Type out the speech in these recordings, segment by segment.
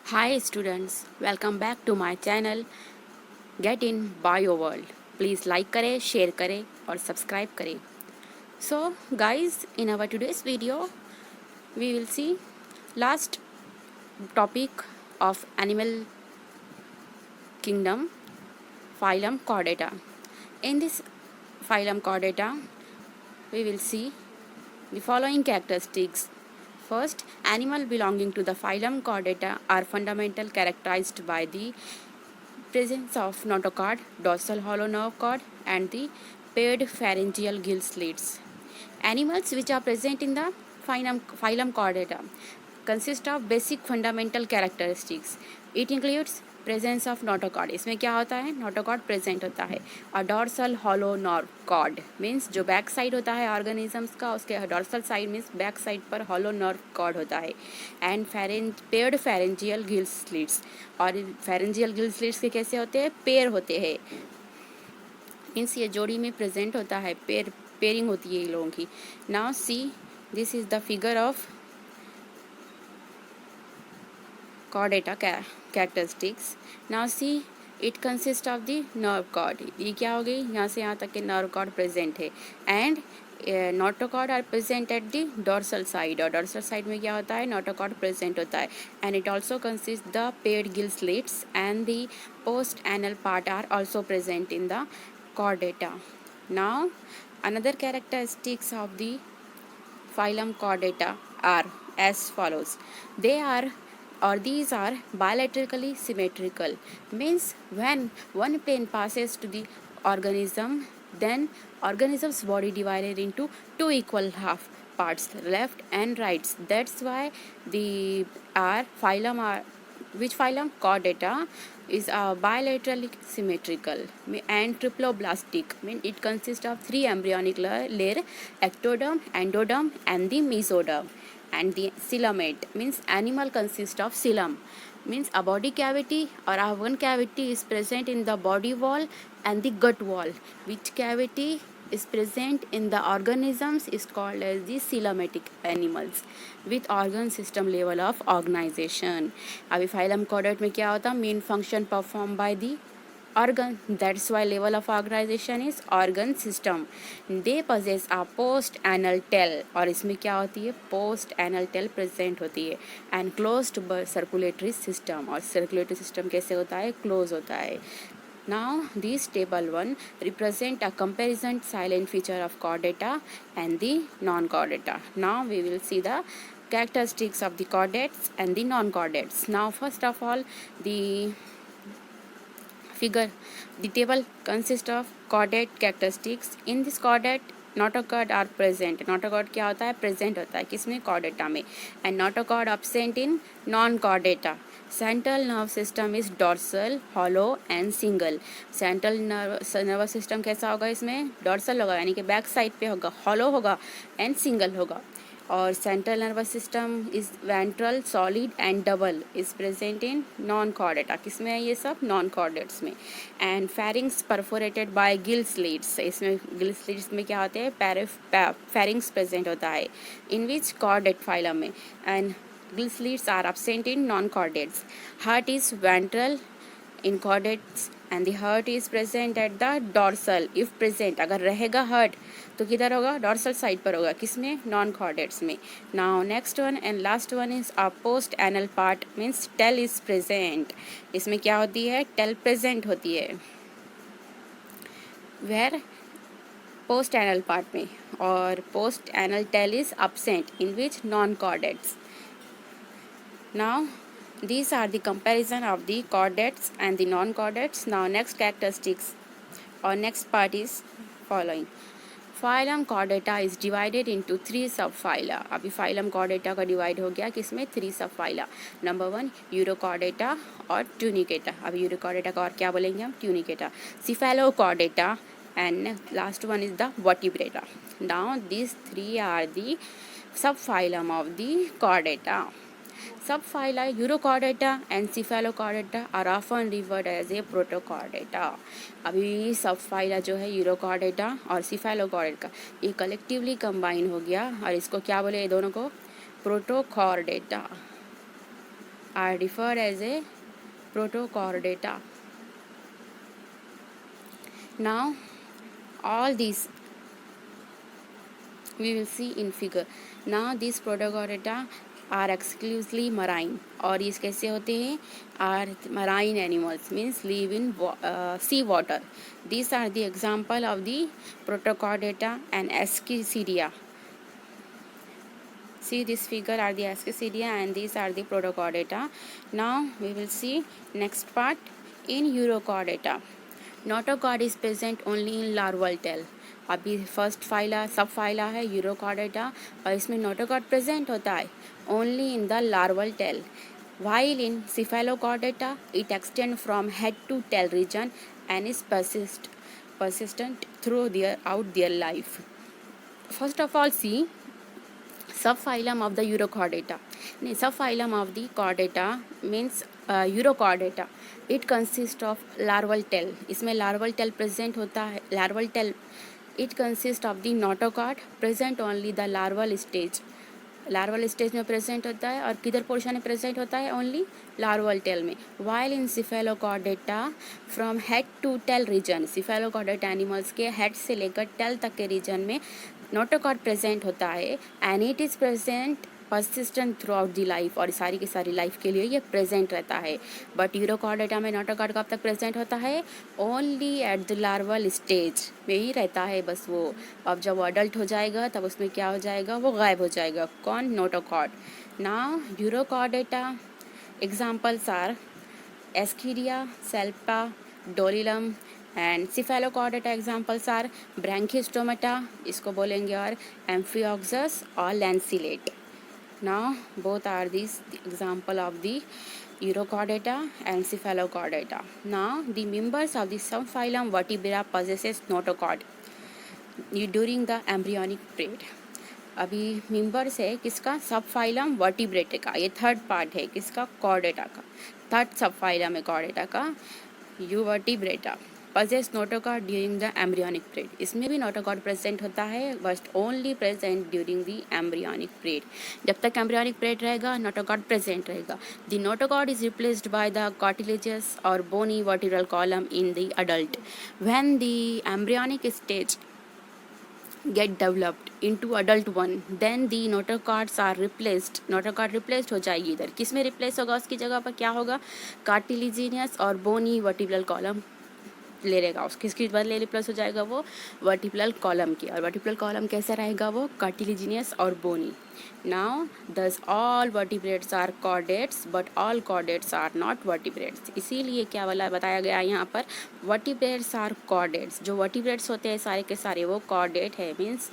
Hi students, welcome back to my channel Get in Bio World. Please like करें, share करें और subscribe करें. So guys, in our today's video, we will see last topic of animal kingdom, phylum Chordata. In this phylum Chordata, we will see the following characteristics. First, animal belonging to the phylum Chordata are fundamental characterized by the presence of notochord, dorsal hollow nerve cord, and the paired pharyngeal gill slits. Animals which are present in the phylum Chordata consist of basic fundamental characteristics. It includes presence of notochord. इसमें क्या होता है, notochord present होता है. और dorsal hollow nerve cord means जो back side होता है ऑर्गेनिजम्स का, उसके dorsal side means back side पर हॉलो नर्व कॉर्ड होता है. And paired pharyngeal gill slits. और फेरेंजियल गिल स्लिट्स के कैसे होते हैं, पेयर होते हैं. मीन्स ये जोड़ी में प्रेजेंट होता है, पेयरिंग होती है ये लोगों की. Now see, this is the figure of chordata characteristics. Now see, it consists of the nerve cord. ये क्या हो गई, यहाँ से यहाँ तक के nerve cord present है. And notochord are present at the dorsal side. और dorsal side में क्या होता है, notochord present होता है. And it also consists the paired gill slits and the post anal part are also present in the chordata. Now another characteristics of the phylum Chordata are as follows. These are bilaterally symmetrical, means when one plane passes to the organism, then organism's body divided into two equal half parts, left and right. That's why the which phylum Chordata is bilaterally symmetrical and triploblastic, mean it consists of three embryonic layer, ectoderm, endoderm and the mesoderm. And the coelomate means animal consists of coelom, means a body cavity or a one cavity is present in the body wall and the gut wall. Which cavity is present in the organisms is called as the coelomatic animals with organ system level of organization. अभी phylum Chordata में क्या होता, main function performed by the organ, that's why level of organization is organ system. They possess a post anal tail, और इसमें क्या होती है, post anal tail present होती है. And closed circulatory system, और circulatory system कैसे होता है, close होता है. Now this table 1 represent a comparison silent feature of chordata and the non-chordata. Now we will see the characteristics of the chordates and the non-chordates. Now first of all, the table consists of chordate characteristics. In this chordate notochord are present. notochord क्या होता है, present होता है किसमें, chordata में. And notochord absent in non-chordata. Central nerve system is dorsal, hollow and single. Central nervous system कैसा होगा, इसमें dorsal होगा यानी कि बैक साइड पे होगा, hollow होगा and single होगा. और central nervous system is ventral, solid and double is present in non Chordata. किसमें है ये सब, नॉन कॉर्डेट्स में. And pharynx perforated bye gill slits. इसमें गिल स्लिट्स में क्या होते हैं, फेरिंग्स प्रेजेंट होता है इन विच कॉर्डेट फाइलम में. And gill slits are absent in non chordates. Heart is ventral in chordates and the heart is present at the dorsal. if present, अगर रहेगा heart तो किधर होगा, dorsal side पर होगा, किसमें, non chordates में. now next one and last one is a post anal part, means tail is present. इसमें क्या होती है, tail present होती है where post anal part में, और post anal tail is absent in which non chordates. now these are the comparison of the chordates and the non-chordates. Now next characteristics or next part is following. Phylum Chordata is divided into three subphyla. अभी phylum Chordata का divide हो गया किसमें, three subphyla. Number 1 Urochordata और Tunicata. अभी Urochordata का और क्या बोलेंगे हम, Tunicata. Cephalochordata and last one is the Vertebrata. Now these three are the subphylum of the Chordata. Subphyla Urochordata and Cephalochordata are often referred as a Protochordata. अभी सबफाइला जो है यूरोकॉर्डेटा और सिफेलोकॉर्डेटा ये कलेक्टिवली कंबाइन हो गया और इसको क्या बोले, ये दोनों को, Protochordata. are referred as a protochordata. Now all these we will see in figure. Now these protochordata are exclusively marine. और ये कैसे होते हैं? Are marine animals, means live in sea water. These are the example of the protochordata and Ascisidia. See, this figure are the Ascisidia and these are the protochordata. Now we will see next part in Urochordata. Notochord is present only in larval tail. अभी first phyla सब phyla है urochordata और इसमें notochord present होता है only in the larval tail. While in Cephalochordata, it extends from head to tail region and is persistent throughout their life. First of all, see subphylum of the Urochordata. Subphylum of the Chordata means Urochordata. It consists of larval tail. इसमें larval tail present होता है. Larval tail. It consists of the notochord present only the larval stage. Larval stage में present होता है और किधर portion में present होता है? ओनली लार्वल टेल में. While in cephalochordata from head to tail region. Cephalochordata animals के हेड से लेकर टेल तक के रीजन में नोटोकॉर्ड प्रेजेंट होता है and it is present persistent through out the life. और सारी की सारी लाइफ के लिए ये प्रेजेंट रहता है. बट यूरोकॉर्डेटा में नोटोकॉर्ड कब तक प्रेजेंट होता है? Only at the larval stage में ही रहता है बस वो. अब जब वो अडल्ट हो जाएगा तब उसमें क्या हो जाएगा? वो गायब हो जाएगा. कौन? Notochord. Now urochordata examples are एस्कीरिया, Salpa, Doliolum and cephalochordata examples are Branchiostoma इसको बोलेंगे और एम्फियोक्सस और lancelet. Now both are these example of the Urochordata and Cephalochordata. Now the members of the subphylum Vertebrata possesses notochord during the embryonic period. अभी members है किसका? Subphylum vertebrata का. ये third part है किसका? कॉर्डेटा का. Third subphylum है Chordata का यूवर्टिब्रेटा. possess notochord during the embryonic period. इसमें भी notochord प्रेजेंट होता है but only present during the embryonic period. जब तक एम्ब्रियनिक पीरियड रहेगा notochord प्रेजेंट रहेगा. The notochord is replaced by the cartilaginous or bony vertebral column in the adult. When the embryonic stage get developed into adult one, then the notochords are replaced. notochord replaced हो जाएगी. इधर किस में replace होगा? उसकी जगह पर क्या होगा? कार्टिलिजिनियस और बोनी वर्टिब्रल कॉलम ले लेगा. उस किसकी बदले रिप्लेस हो जाएगा? वो वर्टिब्रल कॉलम की. और वर्टिब्रल कॉलम कैसे रहेगा? वो कार्टिलिजिनियस और bony. Now thus all vertebrates are chordates but all chordates are not vertebrates. इसीलिए क्या वाला बताया गया यहाँ पर? Vertebrates are chordates. जो वर्टिब्रेट्स होते हैं सारे के सारे वो कॉर्डेट है means.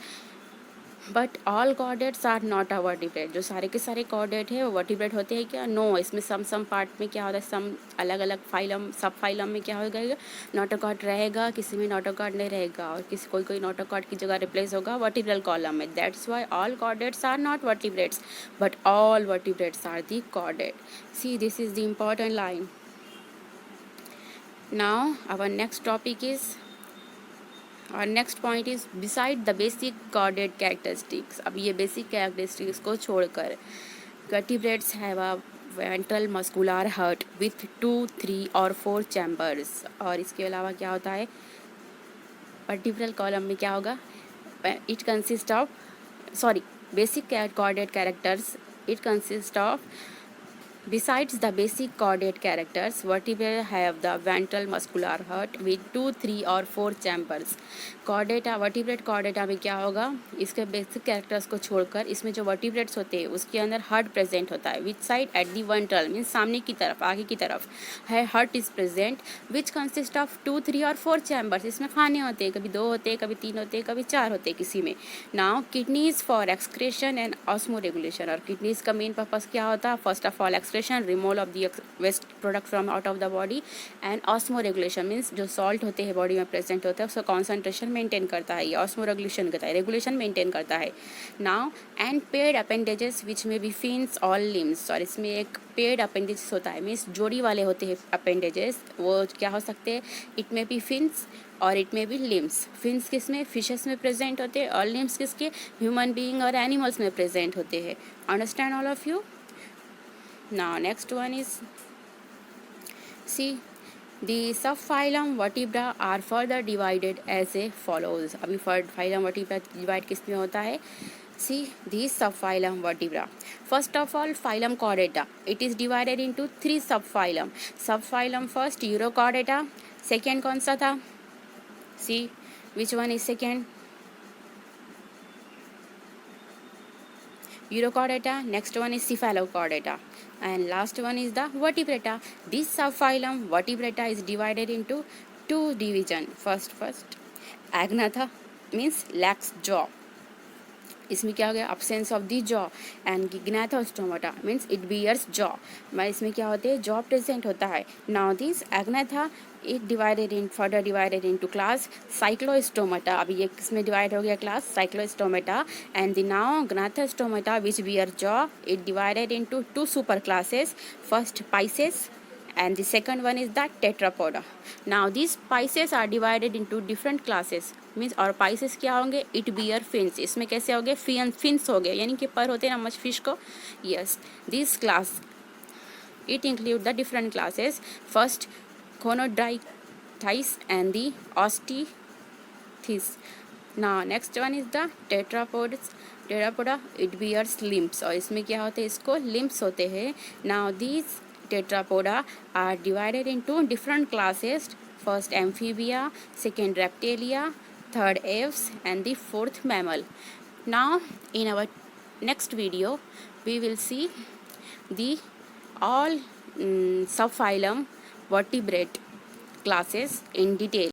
But all chordates are not a vertebrate. जो सारे के सारे कॉर्डेट है वो वर्टिब्रेट होते हैं क्या? नो. इसमें सम पार्ट में क्या होता है? सम अलग अलग फाइलम सब फाइलम में क्या होगा? नोटोकॉर्ड रहेगा, किसी में नोटोकॉर्ड नहीं रहेगा और किसी कोई नोटोकॉर्ड की जगह रिप्लेस होगा वर्टिब्रल कॉलम में. That's why all chordates are not vertebrates but all vertebrates are the chordate. See this is the important line. Now our next topic is और next point is beside the basic chordate characteristics. अब ये basic characteristics को छोड़कर vertebrates have a ventral muscular heart with 2, 3 और 4 chambers. और इसके अलावा क्या होता है? वर्टिब्रल कॉलम में क्या होगा? It consist of basic chordate characters. It consist of besides the basic chordate characters, vertebrae have the ventral muscular heart with 2, 3 और 4 chambers. chordata vertebrate chordata में क्या होगा? इसके बेसिक कैरेक्टर्स को छोड़कर इसमें जो वर्टिब्रेट्स होते हैं उसके अंदर हार्ट प्रेजेंट होता है. Which side? At the ventral means सामने की तरफ, आगे की तरफ है heart is present which consist of 2, 3 और 4 चैम्बर्स. इसमें खाने होते हैं, कभी 2 होते हैं, कभी 3 होते हैं, कभी 4 होते हैं किसी में. Now kidneys for excretion and osmoregulation. और किडनीज का मेन पर्पस क्या होता है? First of all removal of the waste product from out of the body and osmoregulation means जो सॉल्ट होते हैं बॉडी में प्रेजेंट होता है उसका कॉन्सेंट्रेशन मेंटेन करता है. ये ऑस्मो रेगुलेशन करता है, रेगुलेशन मेंटेन करता है. नाउ एंड पेड अपेंडेजेस विच में बी फिन्स ऑल लिम्स. और इसमें एक पेड अपेंडेजेस होता है मीन्स जोड़ी वाले होते हैं अपेंडेजेस. वो क्या हो सकते हैं? इट में बी फिन्स और इट में भी लिम्स. फिन्स किस में? फिशेस में प्रेजेंट होते हैं और लिम्स किसके? ह्यूमन बीइंग और एनिमल्स में प्रेजेंट होते हैं. Understand all of you? Now next one is, see, the subphylum vertebra are further divided as a follows. अभी phylum vertebra divide किस में होता है? See, these subphylum vertebra. First of all, phylum Chordata. It is divided into 3 subphylum. Subphylum first, Urochordata. Second कौन सा था? See, which one is second? Urochordata. Next one is Cephalochordata. And last one is the vertebrata. This subphylum vertebrata is divided into 2 division. First, Agnatha means lacks jaw. इसमें क्या हो गया? absence of the jaw. And Gnathostomata means it bears jaw. मैं इसमें क्या होते हैं? jaw present होता है. Now this Agnatha it further divided into class Cyclostomata. अभी ये किसमें divide हो गया? class Cyclostomata. And the now Gnathostomata which bear jaw, it divided into 2 super classes. First Pisces, and the second one is the Tetrapoda. Now these Pisces are divided into different classes. Means और Pisces क्या होंगे? It bear fins. इसमें कैसे हो गए? Fins हो गए, यानी कि पर होते हैं ना मछ फिश को. Yes, this class it include the different classes. First Conodrythis and the Ostithis. Now next one is the Tetrapoda. It bears limbs. और इसमें क्या होते हैं? इसको limbs होते हैं. Now these Tetrapoda are divided into different classes. First Amphibia, second Reptilia, third Aves, and the fourth mammal. Now in our next video we will see the all subphylum vertebrate classes in detail.